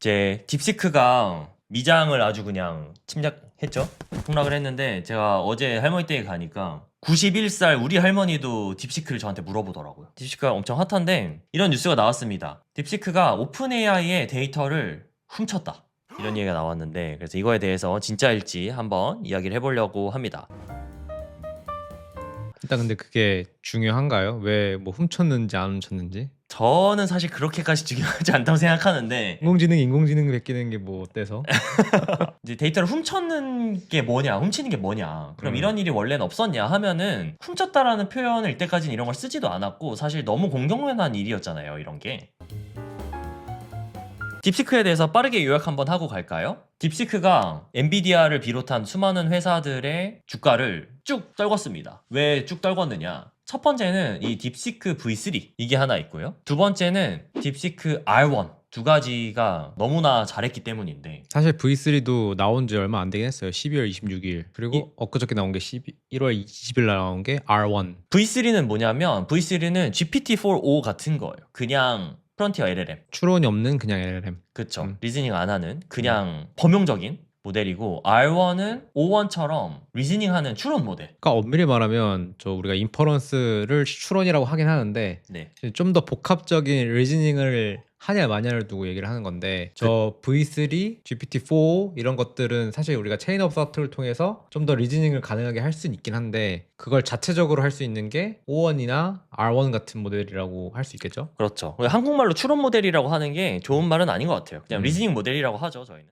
이제 딥시크가 미장을 아주 그냥 침략했죠. 폭락을 했는데 제가 어제 할머니 댁에 가니까 91살 우리 할머니도 딥시크를 저한테 물어보더라고요. 딥시크가 엄청 핫한데 이런 뉴스가 나왔습니다. 딥시크가 오픈 AI의 데이터를 훔쳤다. 이런 얘기가 나왔는데 그래서 이거에 대해서 진짜일지 한번 이야기를 해보려고 합니다. 일단 근데 그게 중요한가요? 왜 뭐 훔쳤는지 안 훔쳤는지? 저는 사실 그렇게까지 중요하지 않다고 생각하는데 인공지능 베끼는 게 뭐 어때서? 이제 데이터를 훔치는 게 뭐냐 그럼 이런 일이 원래는 없었냐 하면은 훔쳤다라는 표현을 이때까지는 이런 걸 쓰지도 않았고 사실 너무 공경련한 일이었잖아요 이런 게. 딥시크에 대해서 빠르게 요약 한번 하고 갈까요? 딥시크가 엔비디아를 비롯한 수많은 회사들의 주가를 쭉 떨궜습니다. 왜 쭉 떨궜느냐? 첫 번째는 이 딥시크 V3 이게 하나 있고요. 두 번째는 딥시크 R1 두 가지가 너무나 잘했기 때문인데 사실 V3도 나온 지 얼마 안 되긴 했어요. 12월 26일. 그리고 엊그저께 나온 게 1월 20일 나온 게 R1. V3는 뭐냐면 V3는 GPT-4o 같은 거예요. 그냥 프론티어 LLM. 추론이 없는 그냥 LLM. 그쵸. 리즈닝 안 하는 그냥 범용적인 모델이고 R1은 O1처럼 리즈닝하는 추론 모델. 그러니까 엄밀히 말하면 우리가 인퍼런스를 추론이라고 하긴 하는데 네. 좀 더 복합적인 리즈닝을 하냐 마냐를 두고 얘기를 하는 건데 저 V3, GPT-4 이런 것들은 사실 우리가 체인 오브 서트를 통해서 좀 더 리즈닝을 가능하게 할 수는 있긴 한데 그걸 자체적으로 할 수 있는 게 O1이나 R1 같은 모델이라고 할 수 있겠죠? 그렇죠. 한국말로 추론 모델이라고 하는 게 좋은 말은 아닌 것 같아요. 그냥 리즈닝 모델이라고 하죠, 저희는.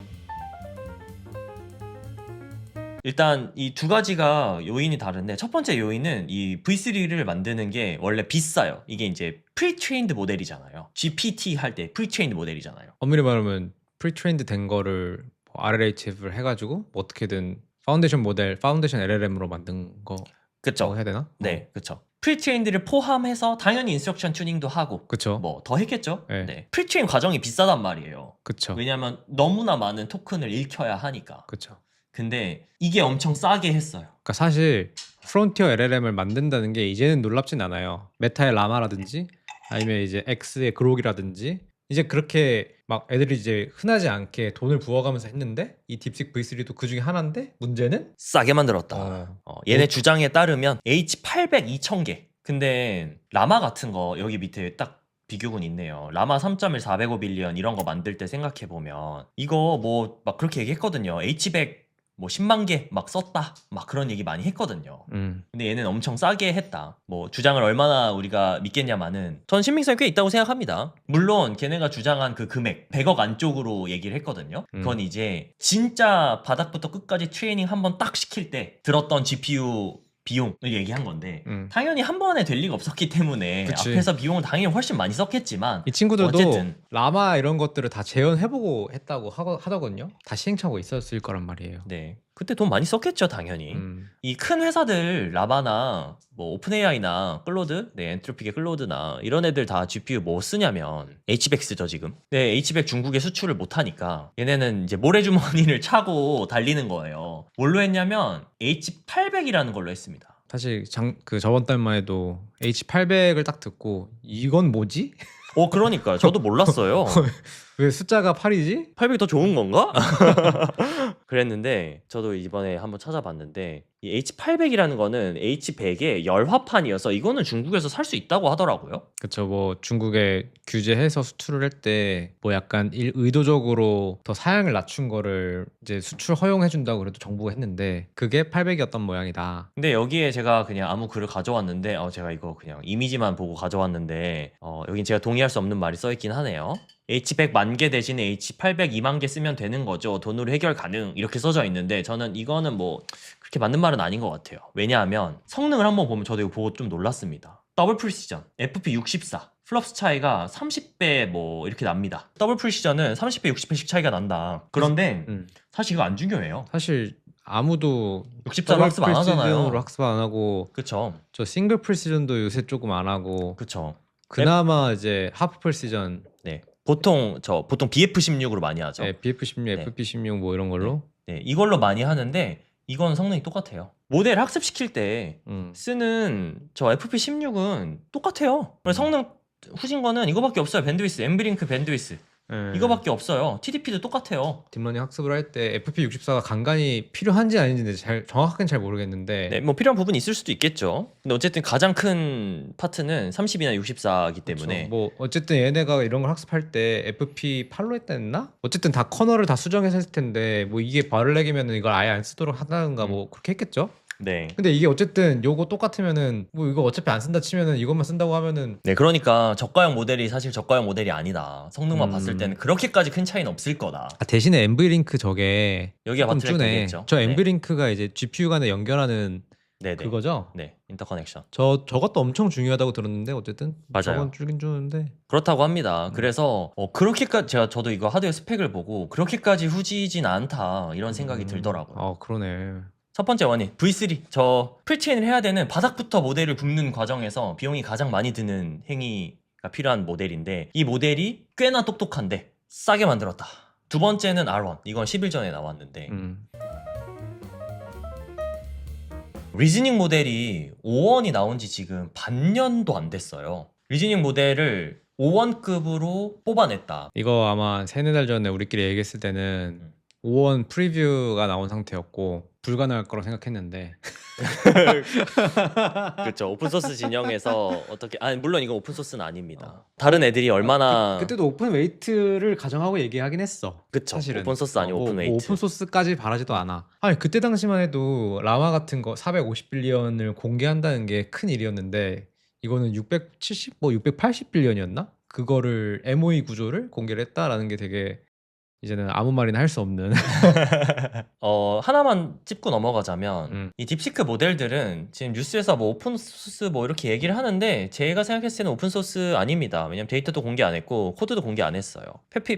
일단 이 두 가지가 요인이 다른데 첫 번째 요인은 이 V3를 만드는 게 원래 비싸요. 이게 이제 프리트레인드 모델이잖아요. GPT 할 때 프리트레인드 모델이잖아요. 엄밀히 말하면 프리트레인드 된 거를 RLHF를 해가지고 뭐 어떻게든 파운데이션 모델, 파운데이션 LLM으로 만든 거라고 그쵸? 해야 되나? 네, 그쵸. 프리트레인드를 포함해서 당연히 인스트럭션 튜닝도 하고 그쵸. 뭐 더 했겠죠? 네. 네. 프리트레인 과정이 비싸단 말이에요. 그쵸. 왜냐면 너무나 많은 토큰을 읽혀야 하니까. 그쵸. 근데 이게 엄청 싸게 했어요. 그러니까 사실 프론티어 LLM을 만든다는 게 이제는 놀랍진 않아요. 메타의 라마라든지 아니면 이제 X의 그록이라든지 이제 그렇게 막 애들이 이제 흔하지 않게 돈을 부어가면서 했는데 이 딥식 V3도 그 중에 하나인데 문제는 싸게 만들었다. 얘네 주장에 따르면 H800 2000개. 근데 라마 같은 거 여기 밑에 딱 비교군 있네요. 라마 3.1 405 빌리언 이런 거 만들 때 생각해 보면 이거 뭐 막 그렇게 얘기했거든요. H100 뭐 10만 개 막 썼다 막 그런 얘기 많이 했거든요. 근데 얘는 엄청 싸게 했다. 뭐 주장을 얼마나 우리가 믿겠냐마는 전 신빙성이 꽤 있다고 생각합니다. 물론 걔네가 주장한 그 금액 100억 안쪽으로 얘기를 했거든요. 그건 이제 진짜 바닥부터 끝까지 트레이닝 한번 딱 시킬 때 들었던 GPU 비용을 얘기한 건데 당연히 한 번에 될 리가 없었기 때문에 그치. 앞에서 비용을 당연히 훨씬 많이 썼겠지만 이 친구들도 어쨌든 라마 이런 것들을 다 재현해보고 했다고 하더군요. 다 시행착오 있었을 거란 말이에요. 네. 그때 돈 많이 썼겠죠, 당연히. 이 큰 회사들, 라마나, 뭐, 오픈 AI나, 클로드, 네, 엔트로픽의 클로드나, 이런 애들 다 GPU 뭐 쓰냐면, H100 쓰죠, 지금. 네, H100 중국에 수출을 못하니까, 얘네는 이제 모래주머니를 차고 달리는 거예요. 뭘로 했냐면, H800이라는 걸로 했습니다. 사실 저번 달만 해도 H800을 딱 듣고 이건 뭐지? 그러니까요. 저도 몰랐어요. 왜 숫자가 8이지? 800이 더 좋은 건가? 그랬는데 저도 이번에 한번 찾아봤는데 이 H800이라는 거는 H100의 열화판이어서 이거는 중국에서 살 수 있다고 하더라고요. 그쵸. 뭐 중국에 규제해서 수출을 할 때 뭐 약간 의도적으로 더 사양을 낮춘 거를 이제 수출 허용해준다고 그래도 정부가 했는데 그게 800이었던 모양이다. 근데 여기에 제가 그냥 아무 글을 가져왔는데 제가 이거 그냥 이미지만 보고 가져왔는데 여긴 제가 동의할 수 없는 말이 써있긴 하네요. H100 만 개 대신에 H800 2만 개 쓰면 되는 거죠. 돈으로 해결 가능. 이렇게 써져 있는데 저는 이거는 뭐 그렇게 맞는 말은 아닌 것 같아요. 왜냐하면 성능을 한번 보면 저도 이거 보고 좀 놀랐습니다. 더블 프리시전, FP64, 플럭스 차이가 30배 뭐 이렇게 납니다. 더블 프리시전은 30배, 60배씩 차이가 난다. 그런데 사실 이거 안 중요해요. 사실 아무도 64로 학습 안 하잖아요. 프리시전으로 학습 안 하고 그쵸. 저 싱글 프리시전도 요새 조금 안 하고 그쵸. 그나마 이제 하프 프리시전 네. 보통 BF16으로 많이 하죠. 네, BF16, 네. FP16 뭐 이런 걸로 네, 이걸로 많이 하는데 이건 성능이 똑같아요. 모델 학습시킬 때 쓰는 저 FP16은 똑같아요. 그래서 성능 후진 거는 이거밖에 없어요. 밴드위스, 엠브링크 밴드위스. 예. 이거밖에 없어요. TDP도 똑같아요. 딥러닝 학습을 할 때 FP64가 간간히 필요한지 아닌지 정확하게는 잘 모르겠는데 네, 뭐 필요한 부분이 있을 수도 있겠죠. 근데 어쨌든 가장 큰 파트는 30이나 64이기 때문에 그쵸. 뭐 어쨌든 얘네가 이런 걸 학습할 때 FP8로 했다. 어쨌든 다 커널을 다 수정해서 했을 텐데 뭐 이게 바를렉이면 이걸 아예 안 쓰도록 하다든가 뭐 그렇게 했겠죠. 네. 근데 이게 어쨌든 요거 똑같으면은 뭐 이거 어차피 안 쓴다 치면은 이것만 쓴다고 하면은 네, 그러니까 저가형 모델이 사실 저가형 모델이 아니다. 성능만 봤을 때는 그렇게까지 큰 차이는 없을 거다. 대신에 NV링크 저게 여기가 조금 바틀렉 주네. 되겠죠. 저 네. NV링크가 이제 GPU 간에 연결하는 네네. 그거죠. 네, 인터커넥션. 저것도 엄청 중요하다고 들었는데 어쨌든 맞아요. 저건 주긴 주는데 그렇다고 합니다. 그래서 그렇게까지 저도 이거 하드웨어 스펙을 보고 그렇게까지 후지진 않다 이런 생각이 들더라고요. 그러네. 첫 번째 원인 V3 저 풀체인을 해야 되는 바닥부터 모델을 굽는 과정에서 비용이 가장 많이 드는 행위가 필요한 모델인데 이 모델이 꽤나 똑똑한데 싸게 만들었다. 두 번째는 R1 이건 10일 전에 나왔는데 리즈닝 모델이 5원이 나온 지 지금 반년도 안 됐어요. 리즈닝 모델을 5원급으로 뽑아냈다. 이거 아마 3-4달 전에 우리끼리 얘기했을 때는 5원 프리뷰가 나온 상태였고 불가능할 거라고 생각했는데 그렇죠. 오픈소스 진영에서 어떻게 물론 이건 오픈소스는 아닙니다. 다른 애들이 얼마나 그때도 오픈 웨이트를 가정하고 얘기하긴 했어. 그쵸. 사실은 오픈소스 아니고 뭐 오픈웨이트. 오픈소스까지 바라지도 않아. 아니 그때 당시만 해도 라마 같은 거 450빌리언을 공개한다는 게 큰 일이었는데 이거는 670, 뭐 680빌리언이었나? 그거를 MOE 구조를 공개를 했다라는 게 되게 이제는 아무 말이나 할 수 없는 하나만 짚고 넘어가자면 이 딥시크 모델들은 지금 뉴스에서 뭐 오픈소스 뭐 이렇게 얘기를 하는데 제가 생각했을 때는 오픈소스 아닙니다. 왜냐면 데이터도 공개 안 했고 코드도 공개 안 했어요.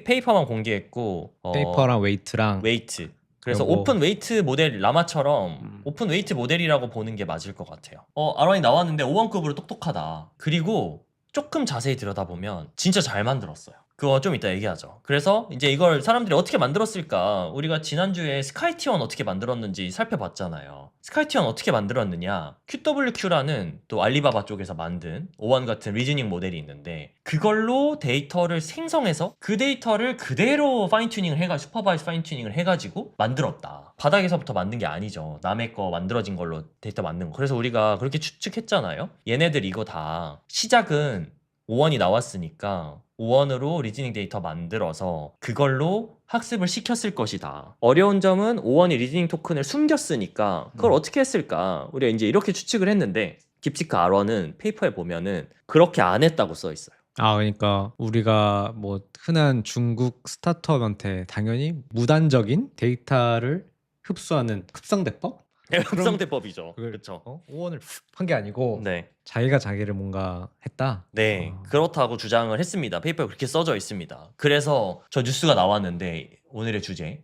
페이퍼만 공개했고 페이퍼랑 웨이트랑 웨이트. 그래서 그리고 오픈 웨이트 모델 라마처럼 오픈 웨이트 모델이라고 보는 게 맞을 것 같아요. R1이 나왔는데 5원급으로 똑똑하다. 그리고 조금 자세히 들여다보면 진짜 잘 만들었어요. 그거 좀 이따 얘기하죠. 그래서 이제 이걸 사람들이 어떻게 만들었을까? 우리가 지난주에 스카이티온 어떻게 만들었는지 살펴봤잖아요. 스카이티온 어떻게 만들었느냐? QWQ라는 또 알리바바 쪽에서 만든 O1 같은 리즈닝 모델이 있는데 그걸로 데이터를 생성해서 그 데이터를 그대로 파인튜닝을 해가지고 슈퍼바이즈 파인튜닝을 해가지고 만들었다. 바닥에서부터 만든 게 아니죠. 남의 거 만들어진 걸로 데이터 만든 거. 그래서 우리가 그렇게 추측했잖아요. 얘네들 이거 다 시작은 5원이 나왔으니까 5원으로 리즈닝 데이터 만들어서 그걸로 학습을 시켰을 것이다. 어려운 점은 5원이 리즈닝 토큰을 숨겼으니까 그걸 어떻게 했을까? 우리가 이제 이렇게 추측을 했는데 딥시크 R1은 페이퍼에 보면은 그렇게 안 했다고 써 있어요. 그러니까 우리가 뭐 흔한 중국 스타트업한테 당연히 무단적인 데이터를 흡수하는 흡성대법? 흡성대법이죠. 그걸 그렇죠. 5원을 한 게 아니고 네. 자기가 자기를 뭔가 했다. 네, 그렇다고 주장을 했습니다. 페이퍼에 그렇게 써져 있습니다. 그래서 저 뉴스가 나왔는데 오늘의 주제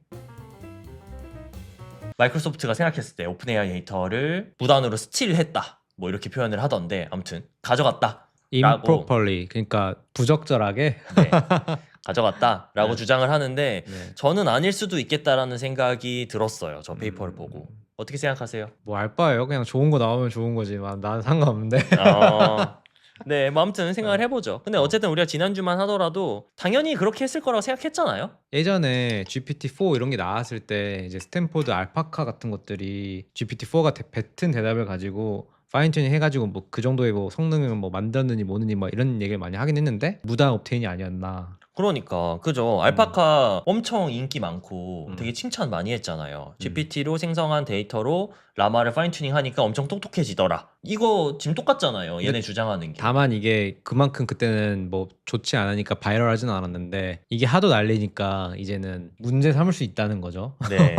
마이크로소프트가 생각했을 때 오픈AI 데이터를 무단으로 스틸했다 뭐 이렇게 표현을 하던데 아무튼 가져갔다 improperly 그러니까 부적절하게 네, 가져갔다라고 네. 주장을 하는데 네. 저는 아닐 수도 있겠다라는 생각이 들었어요. 저 페이퍼를 보고 어떻게 생각하세요? 뭐 알바예요. 그냥 좋은 거 나오면 좋은 거지만 나는 상관없는데. 네, 뭐 아무튼 생각을 해보죠. 근데 어쨌든 우리가 지난주만 하더라도 당연히 그렇게 했을 거라고 생각했잖아요. 예전에 GPT-4 이런 게 나왔을 때 이제 스탠포드 알파카 같은 것들이 GPT-4가 뱉은 대답을 가지고 파인튜닝 해가지고 뭐 그 정도의 뭐 성능을 뭐 만들었느니 뭐느니 뭐 이런 얘기를 많이 하긴 했는데 무단 옵테인이 아니었나. 그러니까 그죠. 알파카 엄청 인기 많고 되게 칭찬 많이 했잖아요. 음. GPT로 생성한 데이터로 라마를 파인튜닝 하니까 엄청 똑똑해지더라. 이거 지금 똑같잖아요. 얘네 주장하는 게. 다만 이게 그만큼 그때는 뭐 좋지 않으니까 바이럴하지는 않았는데 이게 하도 난리니까 이제는 문제 삼을 수 있다는 거죠. 네,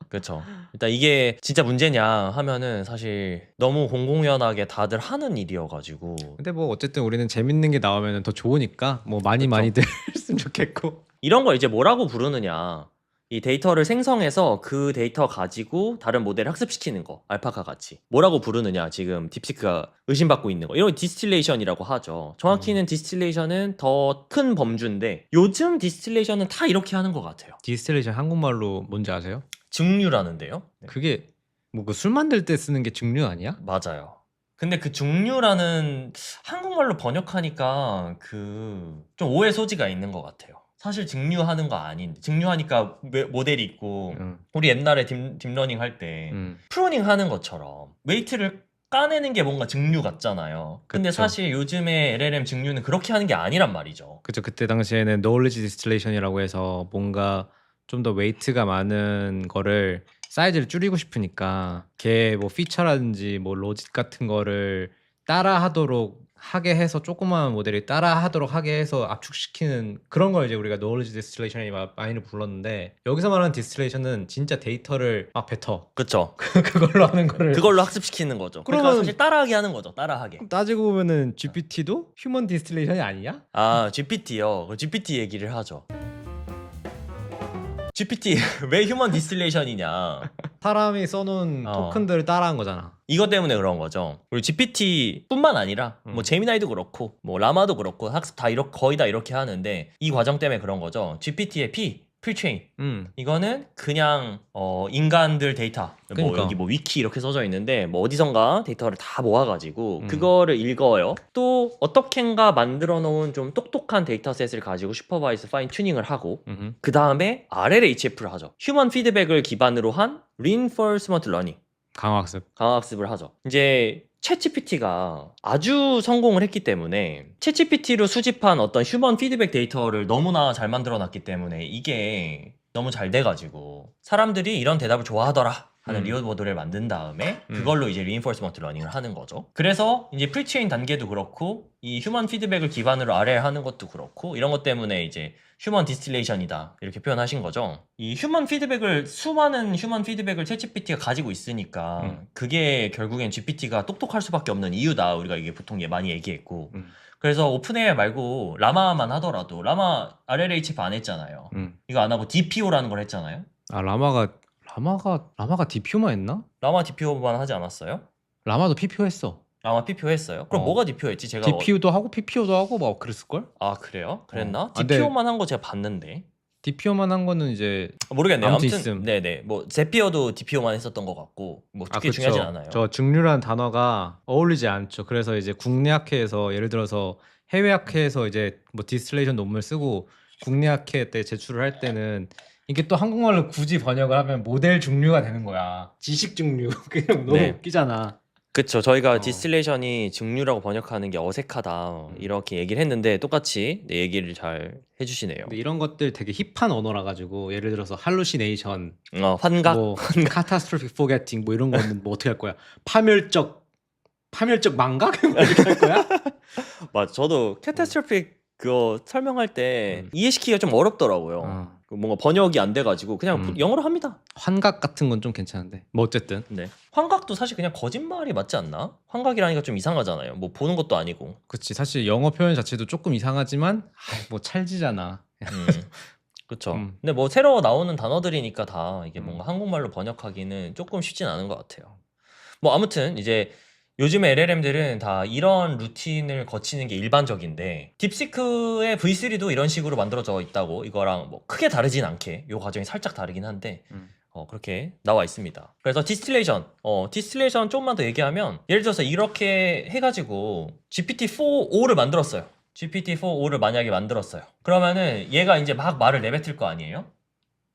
그렇죠. 일단 이게 진짜 문제냐 하면은 사실 너무 공공연하게 다들 하는 일이어가지고. 근데 뭐 어쨌든 우리는 재밌는 게 나오면 더 좋으니까 뭐 많이 그쵸. 많이들 했으면 좋겠고. 이런 걸 이제 뭐라고 부르느냐. 이 데이터를 생성해서 그 데이터 가지고 다른 모델을 학습시키는 거. 알파카 같이. 뭐라고 부르느냐. 지금 딥시크가 의심받고 있는 거. 이런 거 디스틸레이션이라고 하죠. 정확히는 디스틸레이션은 더 큰 범주인데 요즘 디스틸레이션은 다 이렇게 하는 것 같아요. 디스틸레이션 한국말로 뭔지 아세요? 증류라는데요. 그게 뭐 그 술 만들 때 쓰는 게 증류 아니야? 맞아요. 근데 그 증류라는 한국말로 번역하니까 그 좀 오해 소지가 있는 것 같아요. 사실 증류하는 거 아닌데 증류하니까 모델이 있고 우리 옛날에 딥러닝 할 때 프로닝 하는 것처럼 웨이트를 까내는 게 뭔가 증류 같잖아요. 근데 그쵸. 사실 요즘에 LLM 증류는 그렇게 하는 게 아니란 말이죠. 그쵸. 그때 당시에는 knowledge distillation이라고 해서 뭔가 좀 더 웨이트가 많은 거를 사이즈를 줄이고 싶으니까 걔 뭐 피처라든지 뭐 로직 같은 거를 따라하도록 하게 해서 조그마한 모델이 따라하도록 하게 해서 압축시키는 그런 걸 이제 우리가 knowledge distillation이 많이 불렀는데 여기서 말하는 distillation은 진짜 데이터를 막 뱉어 그쵸? 그걸로 하는 거를 그걸로 학습시키는 거죠. 그러니까 그러면- 사실 따라하게 하는 거죠. 따라하게. 따지고 보면은 GPT도 휴먼 디스틸레이션이 아니냐? 아, GPT요. GPT 얘기를 하죠. GPT 왜 휴먼 디스틸레이션이냐? 사람이 써놓은 토큰들을 따라한 거잖아. 이것 때문에 그런 거죠. 그리고 GPT뿐만 아니라 뭐 제미나이도 그렇고 뭐 라마도 그렇고 학습 다 거의 다 이렇게 하는데 이 과정 때문에 그런 거죠. GPT의 프리체인 이거는 그냥 인간들 데이터 뭐 그러니까. 여기 뭐 위키 이렇게 써져 있는데 뭐 어디선가 데이터를 다 모아가지고 그거를 읽어요. 또 어떻게인가 만들어 놓은 좀 똑똑한 데이터셋을 가지고 슈퍼바이스 파인 튜닝을 하고 그 다음에 RLHF를 하죠. 휴먼 피드백을 기반으로 한 Reinforcement Learning 강화학습을 하죠. 이제 챗GPT가 아주 성공을 했기 때문에 챗GPT로 수집한 어떤 휴먼 피드백 데이터를 너무나 잘 만들어 놨기 때문에 이게 너무 잘 돼가지고 사람들이 이런 대답을 좋아하더라 하는 리워드 모델을 만든 다음에 그걸로 이제 리인포스먼트 러닝을 하는 거죠. 그래서 이제 프리체인 단계도 그렇고 이 휴먼 피드백을 기반으로 RL 하는 것도 그렇고 이런 것 때문에 이제 휴먼 디스틸레이션이다 이렇게 표현하신 거죠. 이 수많은 휴먼 피드백을 챗GPT가 가지고 있으니까 그게 결국엔 GPT가 똑똑할 수밖에 없는 이유다. 우리가 이게 보통 많이 얘기했고 그래서 오픈AI 말고 라마만 하더라도 라마 RLHF 안 했잖아요. 이거 안 하고 DPO라는 걸 했잖아요. 아 라마가 DPO만 했나? 라마 DPO만 하지 않았어요? 라마도 PPO 했어. 라마 PPO 했어요? 그럼 뭐가 DPO 했지? 제가 DPO도 하고 PPO도 하고 뭐 그랬을걸? 아 그래요? 그랬나? 근데- DPO만 한 거 제가 봤는데 DPO만 한 거는 이제 모르겠네요. 아무튼 아무튼 있음. 네네 뭐 제피어도 DPO만 했었던 것 같고 뭐 그렇게 중요하진 않아요. 저 증류라는 단어가 어울리지 않죠. 그래서 이제 국내 학회에서 예를 들어서 해외 학회에서 이제 뭐 디스틸레이션 논문을 쓰고 국내 학회 때 제출을 할 때는 이게 또 한국말로 굳이 번역을 하면 모델 증류가 되는 거야. 지식 증류. 그냥 너무 네. 웃기잖아. 그쵸. 저희가 디스틸레이션이 증류라고 번역하는 게 어색하다 이렇게 얘기를 했는데 똑같이 얘기를 잘 해주시네요. 근데 이런 것들 되게 힙한 언어라 가지고 예를 들어서 할루시네이션, 환각 뭐 카타스트로픽 포게팅 뭐 이런 거는 뭐 어떻게 할 거야? 파멸적 망각 뭐 이렇게 할 거야? 맞아. 저도 캐타스트로픽 그거 설명할 때 이해시키기가 좀 어렵더라고요. 뭔가 번역이 안 돼가지고 그냥 영어로 합니다. 환각 같은 건 좀 괜찮은데 뭐 어쨌든 네. 환각도 사실 그냥 거짓말이 맞지 않나? 환각이라니까 좀 이상하잖아요. 뭐 보는 것도 아니고. 그치 사실 영어 표현 자체도 조금 이상하지만 뭐 찰지잖아. 그쵸. 근데 뭐 새로 나오는 단어들이니까 다 이게 뭔가 한국말로 번역하기는 조금 쉽진 않은 것 같아요. 뭐 아무튼 이제 요즘에 LLM들은 다 이런 루틴을 거치는 게 일반적인데 딥시크의 V3도 이런 식으로 만들어져 있다고 이거랑 뭐 크게 다르진 않게 이 과정이 살짝 다르긴 한데 그렇게 나와 있습니다. 그래서 디스틸레이션 조금만 더 얘기하면 예를 들어서 이렇게 해가지고 GPT-4.5를 만들었어요. GPT-4.5를 만약에 만들었어요. 그러면은 얘가 이제 막 말을 내뱉을 거 아니에요?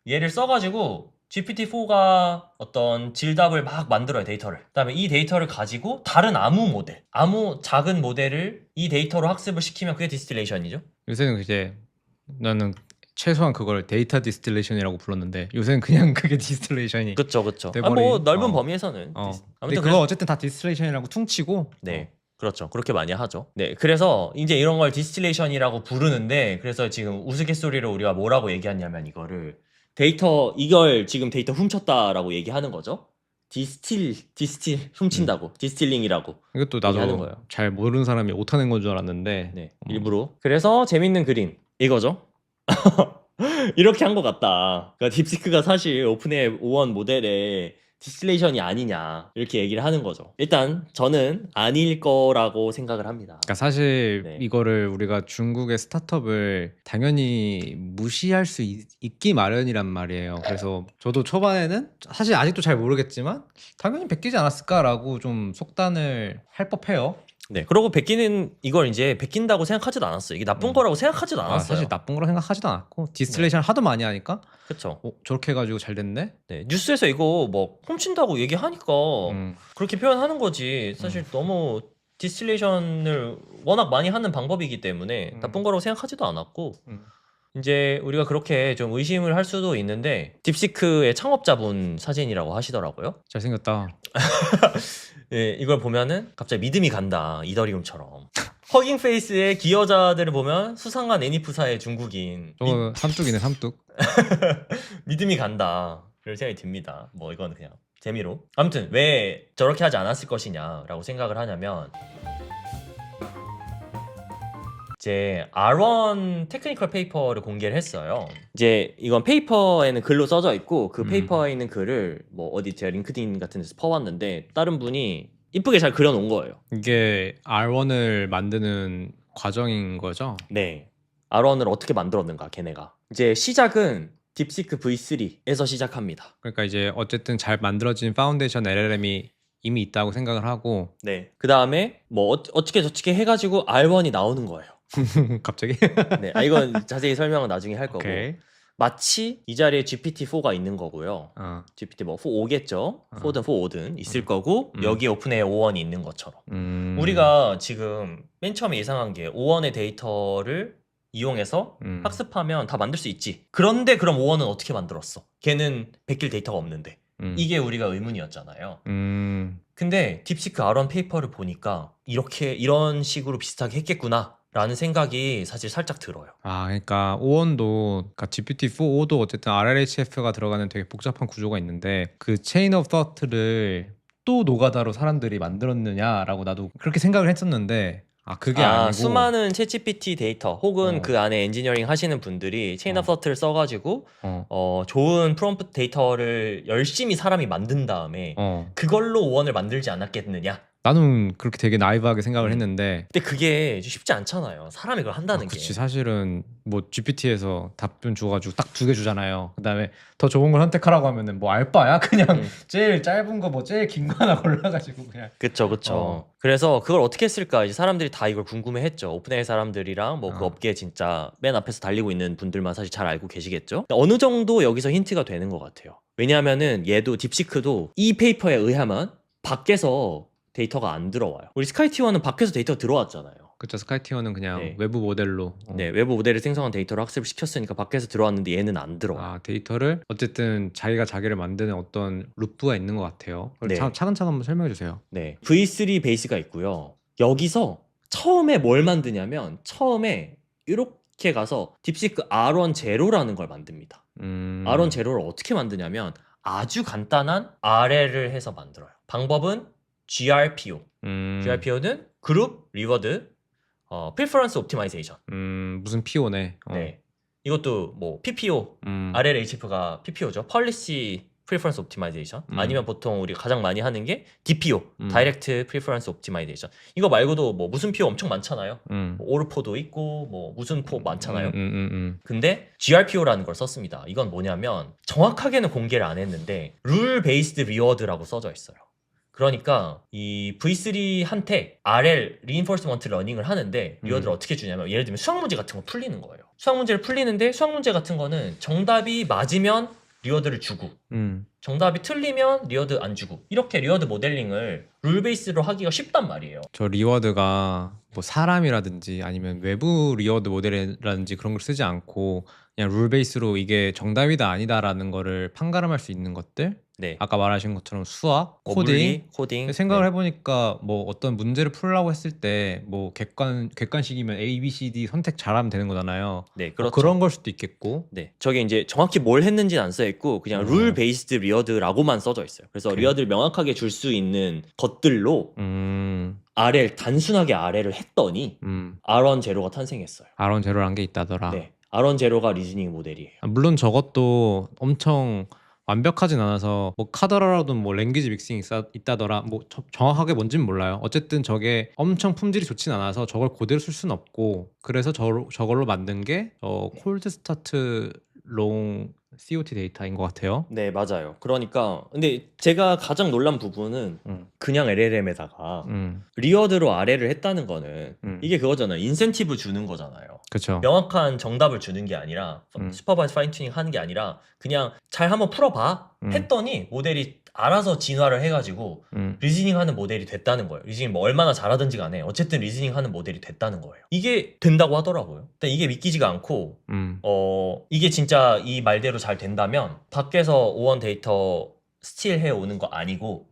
얘를 써가지고 GPT-4가 어떤 질답을 막 만들어요, 데이터를. 그 다음에 이 데이터를 가지고 다른 아무 작은 모델을 이 데이터로 학습을 시키면 그게 디스틸레이션이죠. 요새는 이제 나는 최소한 그걸 데이터 디스틸레이션이라고 불렀는데 요새는 그냥 그게 디스틸레이션이 그쵸. 돼버린- 뭐 넓은 범위에서는. 근데 아무튼 그거 어쨌든 다 디스틸레이션이라고 퉁치고 네. 그렇죠. 그렇게 많이 하죠. 네. 그래서 이제 이런 걸 디스틸레이션이라고 부르는데 그래서 지금 우스갯소리로 우리가 뭐라고 얘기하냐면 이걸 지금 데이터 훔쳤다라고 얘기하는 거죠. 디스틸 훔친다고. 디스틸링이라고. 이것도 얘기하는 나도 거예요. 잘 모르는 사람이 오타낸 건 줄 알았는데 네. 일부러. 그래서 재밌는 그림 이거죠. 이렇게 한 것 같다. 그러니까 딥시크가 사실 오픈의 5원 모델에 디스틸레이션이 아니냐 이렇게 얘기를 하는 거죠. 일단 저는 아닐 거라고 생각을 합니다. 그러니까 사실 네. 이거를 우리가 중국의 스타트업을 당연히 무시할 수 있기 마련이란 말이에요. 그래서 저도 초반에는 사실 아직도 잘 모르겠지만 당연히 베끼지 않았을까라고 좀 속단을 할 법해요. 네. 그러고 베끼는 이걸 이제 베낀다고 생각하지도 않았어요. 이게 나쁜 거라고 생각하지도 않았어요. 사실 나쁜 거라 생각하지도 않았고 디스틸레이션 하도 많이 하니까 그렇죠. 저렇게 해가지고 잘 됐네. 네. 뉴스에서 이거 뭐 훔친다고 얘기하니까 그렇게 표현하는 거지. 사실 너무 디스틸레이션을 워낙 많이 하는 방법이기 때문에 나쁜 거라고 생각하지도 않았고 이제 우리가 그렇게 좀 의심을 할 수도 있는데 딥시크의 창업자분 사진이라고 하시더라고요. 잘생겼다. 예, 이걸 보면은 갑자기 믿음이 간다. 이더리움처럼. 허깅 페이스의 기여자들을 보면 수상한 애니프사의 중국인 저거 삼뚝이네 삼뚝. 믿음이 간다. 그런 생각이 듭니다. 뭐 이건 그냥 재미로. 아무튼 왜 저렇게 하지 않았을 것이냐라고 생각을 하냐면 이제 R1 테크니컬 페이퍼를 공개를 했어요. 이제 이건 페이퍼에는 글로 써져 있고 그 페이퍼에 있는 글을 뭐 어디 제가 링크드인 같은 데서 퍼왔는데 다른 분이 이쁘게 잘 그려놓은 거예요. 이게 R1을 만드는 과정인 거죠? 네. R1을 어떻게 만들었는가 걔네가. 이제 시작은 딥시크 V3에서 시작합니다. 그러니까 이제 어쨌든 잘 만들어진 파운데이션 LLM이 이미 있다고 생각을 하고 네. 그 다음에 뭐 어떻게 저렇게 해가지고 R1이 나오는 거예요. 갑자기 네. 이건 자세히 설명은 나중에 할 거고. 오케이. 마치 이 자리에 GPT-4가 있는 거고요. GPT 뭐 4, 5겠죠. 4든 4든 있을 거고 여기에 오픈AI 5원이 있는 것처럼. 우리가 지금 맨 처음에 예상한 게 5원의 데이터를 이용해서 학습하면 다 만들 수 있지. 그런데 그럼 5원은 어떻게 만들었어? 걔는 베낄 데이터가 없는데. 이게 우리가 의문이었잖아요. 근데 딥시크 R1 페이퍼를 보니까 이런 식으로 비슷하게 했겠구나 라는 생각이 사실 살짝 들어요. 그러니까 오원도 그러니까 GPT-4도 어쨌든 RLHF가 들어가는 되게 복잡한 구조가 있는데 그 체인 오브 thought를 또 노가다로 사람들이 만들었느냐라고 나도 그렇게 생각을 했었는데 그게 아니고 수많은 챗GPT 데이터 혹은 그 안에 엔지니어링 하시는 분들이 체인 오브 thought를 써가지고 좋은 프롬프트 데이터를 열심히 사람이 만든 다음에 그걸로 5원을 만들지 않았겠느냐. 나는 그렇게 되게 나이브하게 생각을 했는데 근데 그게 쉽지 않잖아요. 사람이 그걸 한다는 게. 그치 사실은 뭐 GPT에서 답변 줘가지고 딱 2개 주잖아요. 그다음에 더 좋은 걸 선택하라고 하면은 뭐 알바야? 그냥 제일 짧은 거 뭐 제일 긴 거 하나 골라가지고 그냥. 그쵸. 그래서 그걸 어떻게 했을까 이제 사람들이 다 이걸 궁금해했죠. 오픈AI 사람들이랑 뭐 그 업계 진짜 맨 앞에서 달리고 있는 분들만 사실 잘 알고 계시겠죠. 어느 정도 여기서 힌트가 되는 것 같아요. 왜냐하면은 얘도 딥시크도 이 페이퍼에 의하면 밖에서 데이터가 안 들어와요. 우리 스카이티원은 밖에서 데이터가 들어왔잖아요. 그쵸. 스카이티어는 그냥 외부 모델로 네, 외부 모델을 생성한 데이터를 학습을 시켰으니까 밖에서 들어왔는데 얘는 안 들어와요. 데이터를 어쨌든 자기가 자기를 만드는 어떤 루프가 있는 것 같아요. 네. 차근차근 한번 설명해 주세요. 네, V3 베이스가 있고요. 여기서 처음에 뭘 만드냐면 처음에 이렇게 가서 딥시크 R1 제로라는 걸 만듭니다. R1 제로를 어떻게 만드냐면 아주 간단한 RL을 해서 만들어요. 방법은 GRPO. GRPO는 그룹 리워드 Preference Optimization. 무슨 PO네. 네. 이것도 뭐 PPO, RLHF가 PPO죠. Policy Preference Optimization. 아니면 보통 우리가 가장 많이 하는 게 DPO, Direct Preference Optimization. 이거 말고도 뭐 무슨 PO 엄청 많잖아요. 뭐 오르포도 있고 뭐 무슨 포 많잖아요. 근데 GRPO라는 걸 썼습니다. 이건 뭐냐면 정확하게는 공개를 안 했는데 Rule Based Reward라고 써져 있어요. 그러니까 이 V3한테 RL Reinforcement Learning을 하는데 리워드를 어떻게 주냐면 예를 들면 수학 문제 같은 거 풀리는 거예요. 수학 문제를 풀리는데 수학 문제 같은 거는 정답이 맞으면 리워드를 주고 정답이 틀리면 리워드 안 주고 이렇게 리워드 모델링을 룰 베이스로 하기가 쉽단 말이에요. 저 리워드가 뭐 사람이라든지 아니면 외부 리워드 모델이라든지 그런 걸 쓰지 않고 그냥 룰 베이스로 이게 정답이다 아니다라는 거를 판가름할 수 있는 것들. 네. 아까 말하신 것처럼 수학, 코딩. 생각을 해보니까 뭐 어떤 문제를 풀려고 했을 때 뭐 객관식이면 A, B, C, D 선택 잘하면 되는 거잖아요. 네, 그렇죠. 그런 걸 수도 있겠고. 네, 저게 이제 정확히 뭘 했는지는 안 써 있고 그냥 룰 베이스드 리워드라고만 써져 있어요. 그래서 리워드를 명확하게 줄 수 있는 것들로 RL 단순하게 RL을 했더니 R1 제로가 탄생했어요. R1 제로란 게 있다더라. 네, R1 제로가 리즈닝 모델이에요. 물론 저것도 엄청 완벽하진 않아서 뭐 카더라라도 뭐 랭귀지 믹싱이 있다더라. 뭐 정확하게 뭔지는 몰라요. 어쨌든 저게 엄청 품질이 좋진 않아서 저걸 그대로 쓸 수는 없고 그래서 저걸로 만든 게 콜드 스타트 롱 COT 데이터인 것 같아요. 네, 맞아요. 그러니까 근데 제가 가장 놀란 부분은 음. 그냥 LLM에다가 음. 리워드로 아래를 했다는 거는 음. 이게 그거잖아요. 인센티브 주는 거잖아요. 그쵸. 명확한 정답을 주는 게 아니라 슈퍼바이즈 파인 튜닝 하는 게 아니라 그냥 잘 한번 풀어봐 했더니 모델이 알아서 진화를 해가지고 리즈닝 하는 모델이 됐다는 거예요. 리즈닝 뭐 얼마나 잘하든지 간에 어쨌든 리즈닝 하는 모델이 됐다는 거예요. 이게 된다고 하더라고요. 근데 이게 믿기지가 않고 이게 진짜 이 말대로 잘 된다면 밖에서 오원 데이터 스틸 해오는 거 아니고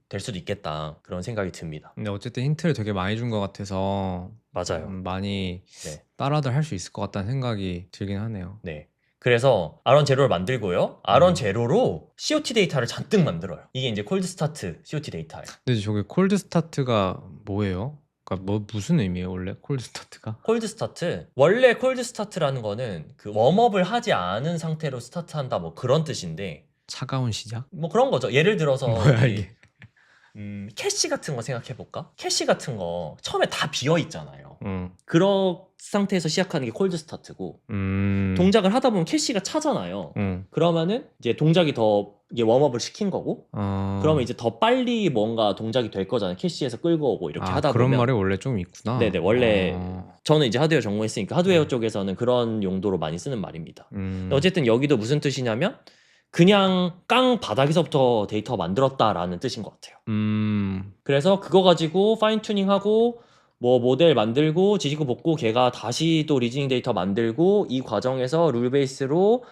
될 수도 있겠다 그런 생각이 듭니다. 근데 어쨌든 힌트를 되게 많이 준 것 같아서 맞아요. 많이 네. 따라들 할 수 있을 것 같다는 생각이 들긴 하네요. 네. 그래서 아런 제로를 만들고요. 아런 제로로 COT 데이터를 잔뜩 만들어요. 이게 이제 콜드 스타트 COT 데이터예요. 근데 저게 콜드 스타트가 뭐예요? 그러니까 뭐 무슨 의미예요 원래 콜드 스타트가? 콜드 스타트 원래 콜드 스타트라는 거는 그 웜업을 하지 않은 상태로 스타트한다 뭐 그런 뜻인데 차가운 시작? 뭐 그런 거죠. 예를 들어서 뭐야 우리, 이게? 캐시 같은 거 생각해 볼까? 캐시 같은 거 처음에 다 비어 있잖아요. 그런 상태에서 시작하는 게 콜드 스타트고 동작을 하다 보면 캐시가 차잖아요. 그러면은 이제 동작이 더 이게 웜업을 시킨 거고 그러면 이제 더 빨리 뭔가 동작이 될 거잖아요. 캐시에서 끌고 오고 이렇게 하다 그런 보면 말이 원래 좀 있구나. 네네 원래 저는 이제 하드웨어 전공했으니까 하드웨어 쪽에서는 그런 용도로 많이 쓰는 말입니다. 근데 어쨌든 여기도 무슨 뜻이냐면 그냥 깡 바닥에서부터 데이터 만들었다라는 뜻인 것 같아요. 그래서 그거 가지고 파인 튜닝하고 뭐 모델 만들고 지지고 볶고 걔가 다시 또 리즈닝 데이터 만들고 이 과정에서 룰 베이스로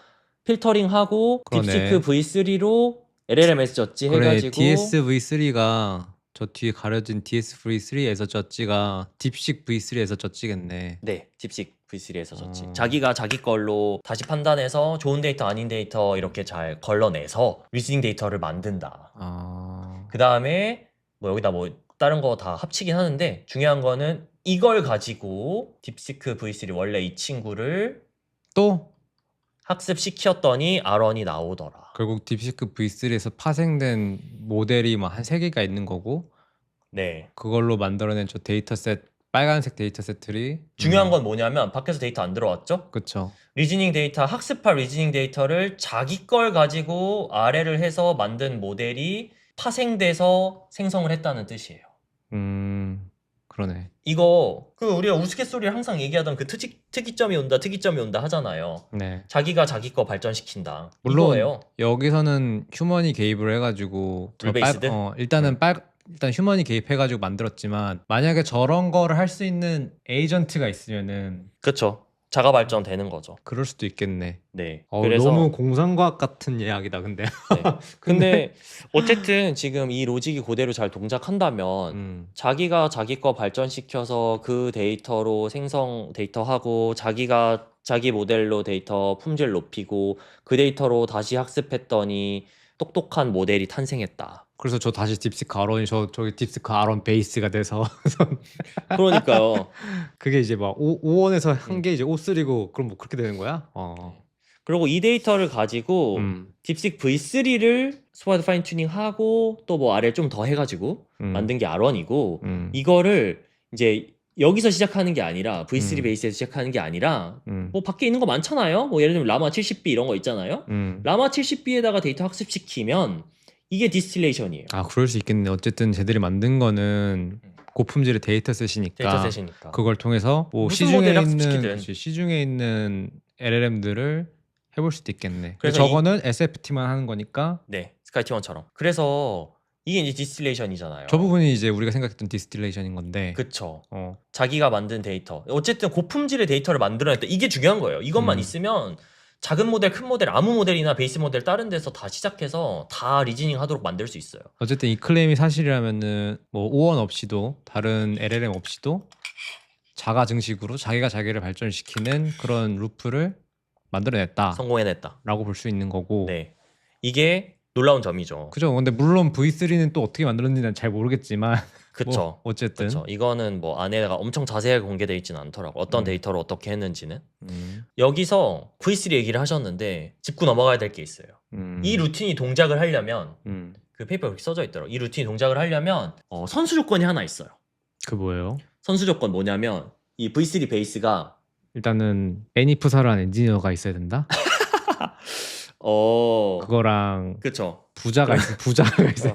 필터링하고 그러네. 딥시크 V3로 LLM에서 졌지 그래 해가지고 DSV3가 저 뒤에 가려진 DSV3에서 졌지가 딥식 V3에서 졌지겠네. 네 딥식 V3에서 졌지. 어. 자기가 자기 걸로 다시 판단해서 좋은 데이터 아닌 데이터 이렇게 잘 걸러내서 리즈닝 데이터를 만든다. 그 다음에 뭐 여기다 뭐 다른 거 다 합치긴 하는데 중요한 거는 이걸 가지고 딥시크 V3 원래 이 친구를 또 학습시켰더니 아런이 나오더라. 결국 딥시크 V3에서 파생된 모델이 뭐 한 3개가 있는 거고 네. 그걸로 만들어낸 저 데이터셋 빨간색 데이터셋들이 중요한 건 뭐냐면 밖에서 데이터 안 들어왔죠? 그쵸. 리즈닝 데이터, 학습할 리즈닝 데이터를 자기 걸 가지고 아래를 해서 만든 모델이 파생돼서 생성을 했다는 뜻이에요. 그러네. 이거 그 우리가 우스갯소리를 항상 얘기하던 그 특이점이 온다 하잖아요. 네. 자기가 자기 거 발전시킨다. 물론 이거예요. 여기서는 휴먼이 개입을 해가지고 룰베이스드? 일단 휴먼이 개입해가지고 만들었지만 만약에 저런 거를 할 수 있는 에이전트가 있으면은 그쵸. 자가 발전되는 거죠. 그럴 수도 있겠네. 네. 그래서 너무 공상과학 같은 이야기다 근데. 네. 근데 어쨌든 지금 이 로직이 그대로 잘 동작한다면 자기가 자기 거 발전시켜서 그 데이터로 생성 데이터하고 자기가 자기 모델로 데이터 품질 높이고 그 데이터로 다시 학습했더니 똑똑한 모델이 탄생했다. 그래서 저 다시 딥시크 아론이 저기 딥시크 아론 베이스가 돼서 그러니까요. 그게 이제 막 5원에서 한 게 이제 5쓰리고 그럼 뭐 그렇게 되는 거야? 그리고 이 데이터를 가지고 딥식 V3를 스와드 파인 튜닝하고 또 뭐 아래 좀 더 해가지고 만든 게 R1이고 이거를 이제 여기서 시작하는 게 아니라 V3 베이스에서 시작하는 게 아니라 뭐 밖에 있는 거 많잖아요. 뭐 예를 들면 라마 70B 이런 거 있잖아요. 라마 70B에다가 데이터 학습시키면 이게 디스틸레이션이에요. 그럴 수 있겠네. 어쨌든 쟤들이 만든 거는 고품질의 데이터셋이니까 그걸 통해서 뭐 무슨 모델을 학습시키든. 시중에 있는 LLM들을 해볼 수도 있겠네. 그래서 저거는 SFT만 하는 거니까 네, 스카이티원처럼. 그래서 이게 이제 디스틸레이션이잖아요. 저 부분이 이제 우리가 생각했던 디스틸레이션인 건데. 그쵸. 자기가 만든 데이터. 어쨌든 고품질의 데이터를 만들어냈다. 이게 중요한 거예요. 이것만 있으면 작은 모델, 큰 모델, 아무 모델이나 베이스 모델 다른 데서 다 시작해서 다 리즈닝 하도록 만들 수 있어요. 어쨌든 이 클레임이 사실이라면은 뭐 오원 없이도 다른 LLM 없이도 자가 증식으로 자기가 자기를 발전시키는 그런 루프를 만들어냈다. 성공해냈다. 라고 볼 수 있는 거고. 네. 이게 놀라운 점이죠. 그죠. 근데 물론 V3는 또 어떻게 만들었는지는 잘 모르겠지만 그쵸. 뭐 어쨌든 그쵸. 이거는 뭐 안에가 엄청 자세하게 공개되어 있지는 않더라고. 어떤 데이터를 어떻게 했는지는. 여기서 V3 얘기를 하셨는데 짚고 넘어가야 될 게 있어요. 이 루틴이 동작을 하려면 그 페이퍼에 그렇게 써져 있더라고. 이 루틴이 동작을 하려면 선수 조건이 하나 있어요. 그 뭐예요? 선수 조건 뭐냐면 이 V3 베이스가 일단은 애니프사라는 엔지니어가 있어야 된다. 그거랑 그쵸. 부자가 있어.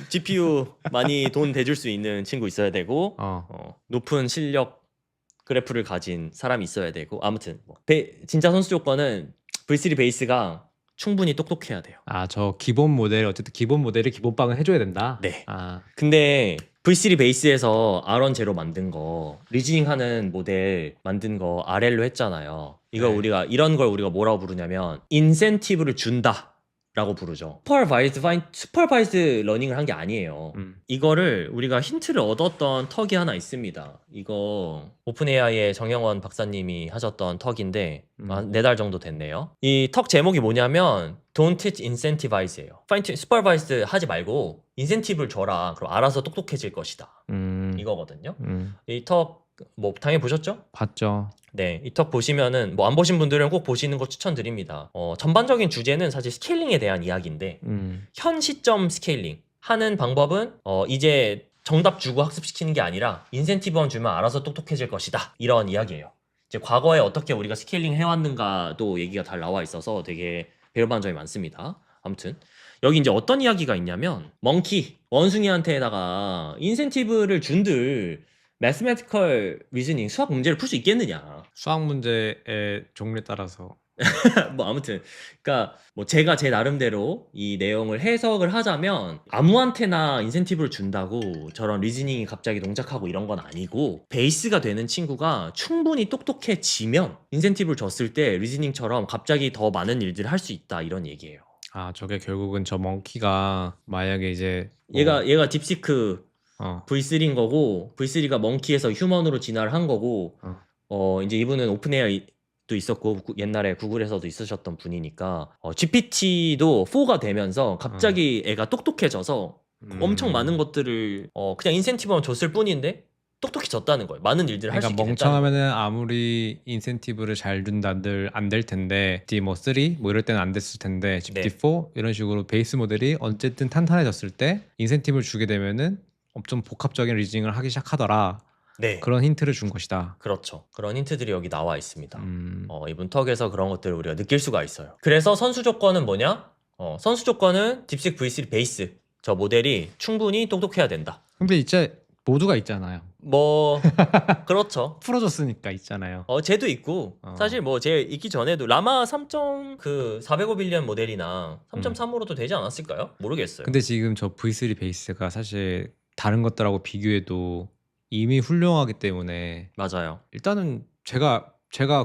GPU 많이 돈 대줄 수 있는 친구 있어야 되고 높은 실력 그래프를 가진 사람이 있어야 되고 아무튼 진짜 선수 조건은 V3 베이스가 충분히 똑똑해야 돼요. 저 기본 모델 어쨌든 기본 모델이 기본빵을 해줘야 된다. 네. 근데 V3 베이스에서 R1 제로 만든 거 리즈닝 하는 모델 만든 거 RL로 했잖아요. 이거 네. 우리가 이런 걸 우리가 뭐라고 부르냐면 인센티브를 준다 라고 부르죠. 슈퍼바이즈 러닝을 한 게 아니에요. 이거를 우리가 힌트를 얻었던 턱이 하나 있습니다. 이거 오픈AI의 정영원 박사님이 하셨던 턱인데 한 4달 정도 됐네요. 이 턱 제목이 뭐냐면 Don't teach incentivize예요. 슈퍼바이즈 하지 말고 인센티브를 줘라. 그럼 알아서 똑똑해질 것이다. 이거거든요. 이 턱 뭐 당연히 보셨죠? 봤죠. 네, 이 턱 보시면은 뭐 안 보신 분들은 꼭 보시는 거 추천드립니다. 전반적인 주제는 사실 스케일링에 대한 이야기인데 현 시점 스케일링 하는 방법은 이제 정답 주고 학습시키는 게 아니라 인센티브만 주면 알아서 똑똑해질 것이다. 이런 이야기예요. 이제 과거에 어떻게 우리가 스케일링 해왔는가도 얘기가 잘 나와 있어서 되게 배울 만한 점이 많습니다. 아무튼 여기 이제 어떤 이야기가 있냐면 멍키 원숭이한테다가 인센티브를 준들 매스매티컬 리즈닝 수학 문제를 풀 수 있겠느냐. 수학 문제의 종류에 따라서 뭐 아무튼 그러니까 뭐 제가 제 나름대로 이 내용을 해석을 하자면 아무한테나 인센티브를 준다고 저런 리즈닝이 갑자기 동작하고 이런 건 아니고 베이스가 되는 친구가 충분히 똑똑해지면 인센티브를 줬을 때 리즈닝처럼 갑자기 더 많은 일들을 할 수 있다 이런 얘기예요. 저게 결국은 저 멍키가 만약에 이제 얘가 딥시크 V3인 거고 V3가 멍키에서 휴먼으로 진화를 한 거고 이제 이분은 오픈AI도 있었고 옛날에 구글에서도 있으셨던 분이니까 GPT도 4가 되면서 갑자기 애가 똑똑해져서 엄청 많은 것들을 그냥 인센티브만 줬을 뿐인데 똑똑해졌다는 거예요. 많은 일들을 할 수 있게 됐다는 거예요. 멍청하면은 아무리 인센티브를 잘 준다들 안 될 텐데 GPT 3 뭐 이럴 때는 안 됐을 텐데 GPT-4 이런 식으로 베이스 모델이 어쨌든 탄탄해졌을 때 인센티브를 주게 되면은 엄청 복합적인 리즈닝을 하기 시작하더라. 네. 그런 힌트를 준 것이다. 그렇죠. 그런 힌트들이 여기 나와 있습니다. 이분 턱에서 그런 것들을 우리가 느낄 수가 있어요. 그래서 선수 조건은 뭐냐? 선수 조건은 딥식 V3 베이스 저 모델이 충분히 똑똑해야 된다. 근데 이제 모두가 있잖아요. 뭐 그렇죠. 풀어줬으니까 있잖아요. 쟤도 있고 사실 뭐 쟤 있기 전에도 라마 405빌리언 모델이나 3.3으로도 되지 않았을까요? 모르겠어요. 근데 지금 저 V3 베이스가 사실 다른 것들하고 비교해도 이미 훌륭하기 때문에 맞아요. 일단은 제가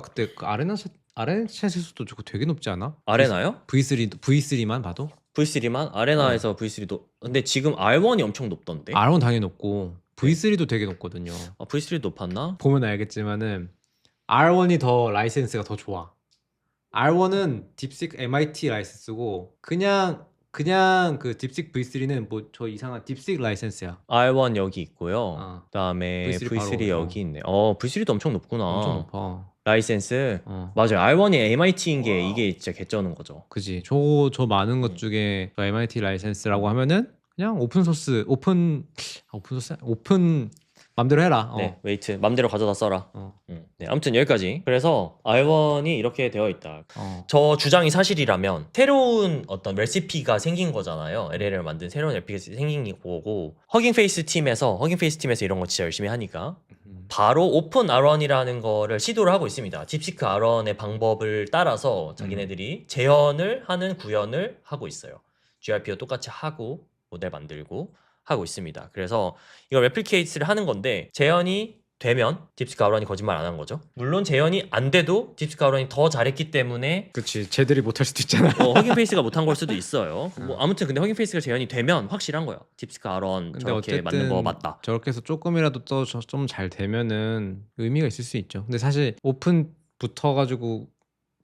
그때 그 아레나챗에서도 저거 되게 높지 않아? 아레나요? V3만 봐도? V3만? 아레나에서 V3도 근데 지금 R1이 엄청 높던데? R1 당연히 높고 V3도 되게 높거든요. V3 높았나? 보면 알겠지만은 R1이 더 라이센스가 더 좋아. R1은 딥식 MIT 라이센스고 그냥 그 딥식 V3는 뭐 저 이상한 딥식 라이센스야. R1 여기 있고요. 그다음에 V3 V3 바로 여기 있네. V3도 엄청 높구나. 엄청 높아. 라이센스. 맞아요. R1이 MIT인 게 이게 진짜 개쩌는 거죠. 그지. 저 많은 것 중에 저 MIT 라이센스라고 하면은 그냥 오픈 맘대로 해라. 네, 웨이트 맘대로 가져다 써라. 네, 아무튼 여기까지. 그래서 R1이 이렇게 되어 있다. 저 주장이 사실이라면 새로운 어떤 레시피가 생긴 거잖아요. LLM을 만든 새로운 레시피가 생긴 거고 허깅페이스 팀에서 이런 거 진짜 열심히 하니까 바로 오픈 R1이라는 거를 시도를 하고 있습니다. 딥시크 R1의 방법을 따라서 자기네들이 재현을 하는 구현을 하고 있어요. GRP와 똑같이 하고 모델 만들고 하고 있습니다. 그래서 이걸 레플리케이트를 하는 건데 재현이 되면 딥시크 R1이 거짓말 안 한 거죠. 물론 재현이 안 돼도 딥시크 R1이 더 잘했기 때문에 그치. 쟤들이 못할 수도 있잖아. 허깅페이스가 못한 걸 수도 있어요. 뭐 아무튼 근데 허깅페이스가 재현이 되면 확실한 거예요. 딥시크 R1 근데 저렇게 맞는 거 맞다. 저렇게 해서 조금이라도 또 좀 잘 되면은 의미가 있을 수 있죠. 근데 사실 오픈 붙어가지고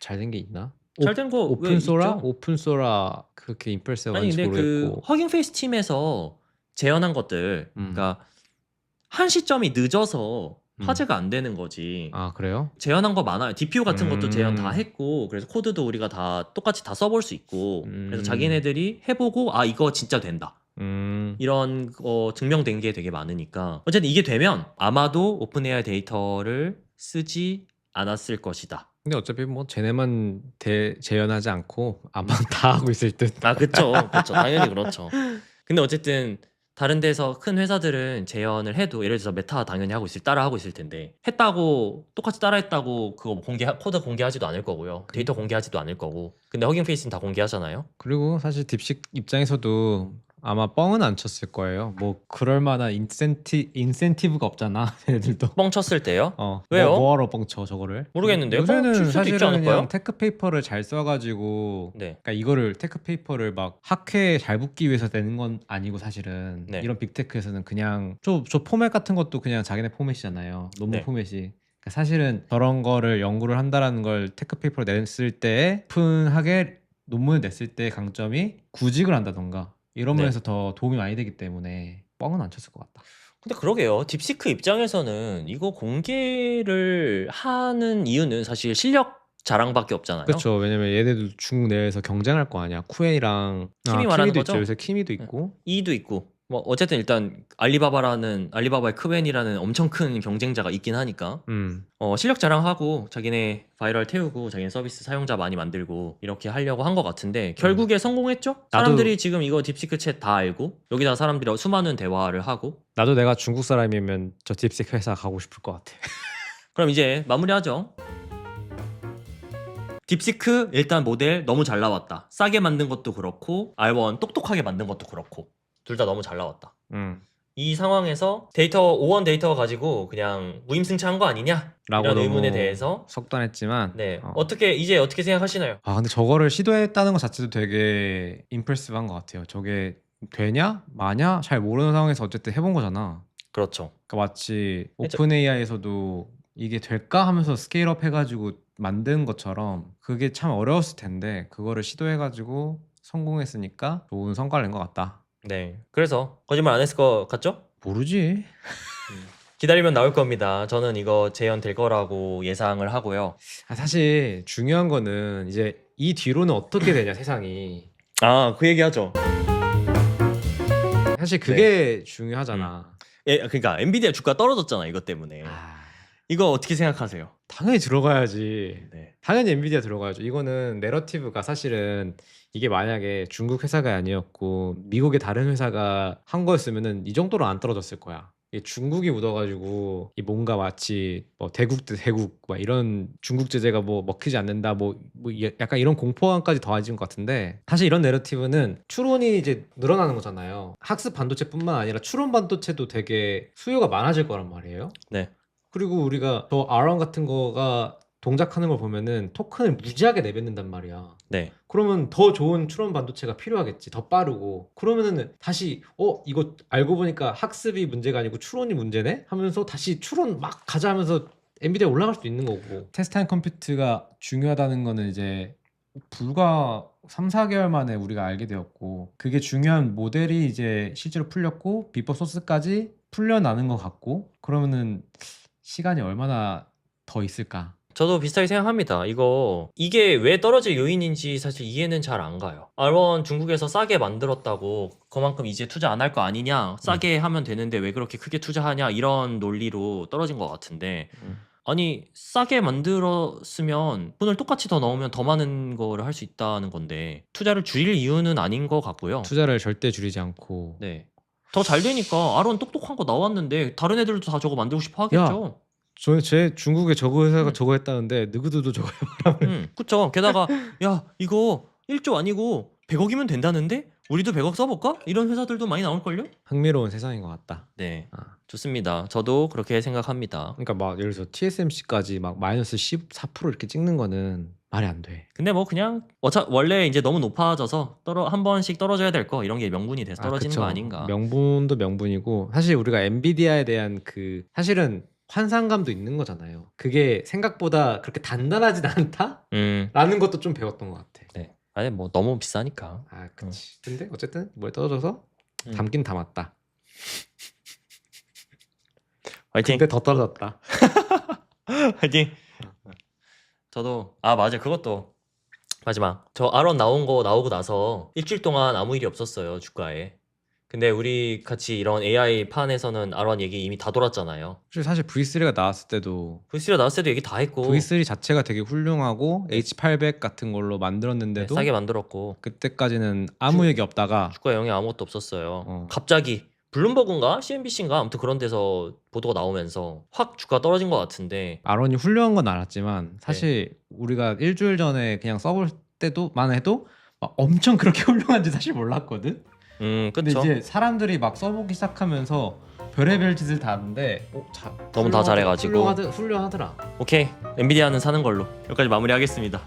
잘 된 게 있나? 잘 된 거 오픈소라 그렇게 임프레시브한지 아니 근데 모르겠고. 그 허깅페이스 팀에서 재현한 것들 그러니까 한 시점이 늦어서 화제가 안 되는 거지. 그래요? 재현한 거 많아요. DPU 같은 것도 재현 다 했고 그래서 코드도 우리가 다 똑같이 다 써볼 수 있고 그래서 자기네들이 해보고 이거 진짜 된다. 이런 거 증명된 게 되게 많으니까 어쨌든 이게 되면 아마도 오픈AI 데이터를 쓰지 않았을 것이다 근데 어차피 뭐 쟤네만 재현하지 않고 아마 다 하고 있을 듯. 아, 그쵸. 그쵸. 당연히 그렇죠. 근데 어쨌든 다른 데서 큰 회사들은 재현을 해도 예를 들어서 메타 당연히 따라 하고 있을 텐데 했다고 똑같이 따라 했다고 그거 코드 공개하지도 않을 거고요. 데이터 공개하지도 않을 거고. 근데 허깅 페이스는 다 공개하잖아요. 그리고 사실 딥식 입장에서도 아마 뻥은 안 쳤을 거예요. 뭐 그럴 만한 인센티브가 없잖아. 얘네들도. 뻥 쳤을 때요? 뭐 왜요? 뭐하러 뻥쳐 저거를? 모르겠는데요. 뻥 칠 요새는 수도 있지 사실은 않을까요? 그냥 테크 페이퍼를 잘 써가지고 네. 그러니까 이거를 테크 페이퍼를 막 학회에 잘 붙기 위해서 내는 건 아니고 사실은 네. 이런 빅테크에서는 그냥 저 포맷 같은 것도 그냥 자기네 포맷이잖아요. 논문 네. 포맷이. 그러니까 사실은 저런 거를 연구를 한다라는 걸 테크 페이퍼로 냈을 때 오픈하게 논문을 냈을 때 강점이 구직을 한다던가 이런 네. 면에서 더 도움이 많이 되기 때문에 뻥은 안 쳤을 것 같다. 근데 그러게요. 딥시크 입장에서는 이거 공개를 하는 이유는 사실 실력 자랑밖에 없잖아요. 그렇죠. 왜냐면 얘네들 중국 내에서 경쟁할 거 아니야. 쿠엔이랑 키미 말하는 키미도 거죠? 있죠. 요새 키미도 있고. 이도 있고 뭐 어쨌든 일단 알리바바의 크웬이라는 엄청 큰 경쟁자가 있긴 하니까 실력 자랑하고 자기네 바이럴 태우고 자기네 서비스 사용자 많이 만들고 이렇게 하려고 한 것 같은데 결국에 성공했죠? 사람들이 지금 이거 딥시크 챗 다 알고 여기다 사람들이 수많은 대화를 하고 나도 내가 중국 사람이면 저 딥식 회사 가고 싶을 것 같아. 그럼 이제 마무리하죠. 딥시크 일단 모델 너무 잘 나왔다. 싸게 만든 것도 그렇고 R1 똑똑하게 만든 것도 그렇고 둘 다 너무 잘 나왔다. 이 상황에서 O1 데이터 가지고 그냥 무임승차한 거 아니냐? 라고 이런 너무 의문에 대해서 속단했지만 네 이제 어떻게 생각하시나요? 근데 저거를 시도했다는 것 자체도 되게 임프레시브한 것 같아요. 저게 되냐 마냐 잘 모르는 상황에서 어쨌든 해본 거잖아. 그렇죠. 그러니까 마치 오픈 AI에서도 이게 될까 하면서 스케일업 해가지고 만든 것처럼 그게 참 어려웠을 텐데 그거를 시도해가지고 성공했으니까 좋은 성과를 낸 것 같다. 네. 그래서 거짓말 안 했을 것 같죠? 모르지. 기다리면 나올 겁니다. 저는 이거 재현될 거라고 예상을 하고요. 사실 중요한 거는 이제 이 뒤로는 어떻게 되냐 세상이. 아, 그 얘기하죠. 사실 그게 중요하잖아. 예, 그러니까 엔비디아 주가 떨어졌잖아 이것 때문에. 이거 어떻게 생각하세요? 당연히 들어가야지. 네. 당연히 엔비디아 들어가야죠. 이거는 내러티브가 사실은 이게 만약에 중국 회사가 아니었고 미국의 다른 회사가 한 거였으면은 이 정도로 안 떨어졌을 거야. 이게 중국이 묻어가지고 이 뭔가 마치 뭐 대국 대 대국 막 이런 중국 제재가 뭐 먹히지 않는다 약간 이런 공포감까지 더해진 것 같은데 사실 이런 내러티브는 추론이 이제 늘어나는 거잖아요. 학습 반도체뿐만 아니라 추론 반도체도 되게 수요가 많아질 거란 말이에요. 네. 그리고 우리가 저 R1 같은 거가 동작하는 걸 보면은 토큰을 무지하게 내뱉는단 말이야. 네. 그러면 더 좋은 추론 반도체가 필요하겠지. 더 빠르고. 그러면은 다시 이거 알고 보니까 학습이 문제가 아니고 추론이 문제네? 하면서 다시 추론 막 가자 하면서 엔비디아 올라갈 수도 있는 거고. 테스트타임 컴퓨트가 중요하다는 거는 이제 불과 3, 4개월 만에 우리가 알게 되었고 그게 중요한 모델이 이제 실제로 풀렸고 비법 소스까지 풀려나는 것 같고 그러면은 시간이 얼마나 더 있을까? 저도 비슷하게 생각합니다. 이게 왜 떨어질 요인인지 사실 이해는 잘 안 가요. R1 중국에서 싸게 만들었다고 그만큼 이제 투자 안 할 거 아니냐? 싸게 하면 되는데 왜 그렇게 크게 투자하냐? 이런 논리로 떨어진 것 같은데 아니 싸게 만들었으면 돈을 똑같이 더 넣으면 더 많은 거를 할 수 있다는 건데 투자를 줄일 이유는 아닌 것 같고요. 투자를 절대 줄이지 않고 네. 더 잘 되니까 R1 똑똑한 거 나왔는데 다른 애들도 다 저거 만들고 싶어 하겠죠. 제 중국에 저거 회사가 저거 했다는데 누구들도 저거 해보라면 그쵸. 게다가 야 이거 1조 아니고 100억이면 된다는데 우리도 100억 써볼까? 이런 회사들도 많이 나올걸요? 흥미로운 세상인 것 같다. 네. 좋습니다. 저도 그렇게 생각합니다. 그러니까 막 예를 들어서 TSMC까지 막 마이너스 14% 이렇게 찍는 거는 말이 안 돼. 근데 뭐 그냥 원래 이제 너무 높아져서 한 번씩 떨어져야 될 거 이런 게 명분이 돼서 떨어지는 그쵸. 거 아닌가. 명분도 명분이고 사실 우리가 엔비디아에 대한 사실은 환상감도 있는 거잖아요. 그게 생각보다 그렇게 단단하진 않다? 라는 것도 좀 배웠던 것 같아. 네. 아니 뭐 너무 비싸니까. 그치. 근데 어쨌든 뭐에 떨어져서 담긴 담았다. 화이팅. 근데 더 떨어졌다. 화이팅. 저도 맞아 그것도 마지막 저 R1 나오고 나서 일주일 동안 아무 일이 없었어요 주가에. 근데 우리 같이 이런 AI 판에서는 R1 얘기 이미 다 돌았잖아요. 사실 V3가 나왔을 때도 V3가 나왔을 때도 얘기 다 했고 V3 자체가 되게 훌륭하고 네. H800 같은 걸로 네, 만들었는데도 싸게 만들었고 그때까지는 아무 얘기 없다가 주가 영향 아무것도 없었어요. 어. 갑자기 블룸버그인가 CNBC인가 아무튼 그런 데서 보도가 나오면서 확 주가 떨어진 것 같은데 R1이 훌륭한 건 알았지만 사실 우리가 일주일 전에 그냥 써볼 때도만 해도 막 엄청 그렇게 훌륭한지 사실 몰랐거든. 근데 그쵸. 이제 사람들이 막 써보기 시작하면서 별의별 짓을 다 하는데 너무 다 잘해가지고. 훌륭하더라. 오케이 엔비디아는 사는 걸로 여기까지 마무리하겠습니다.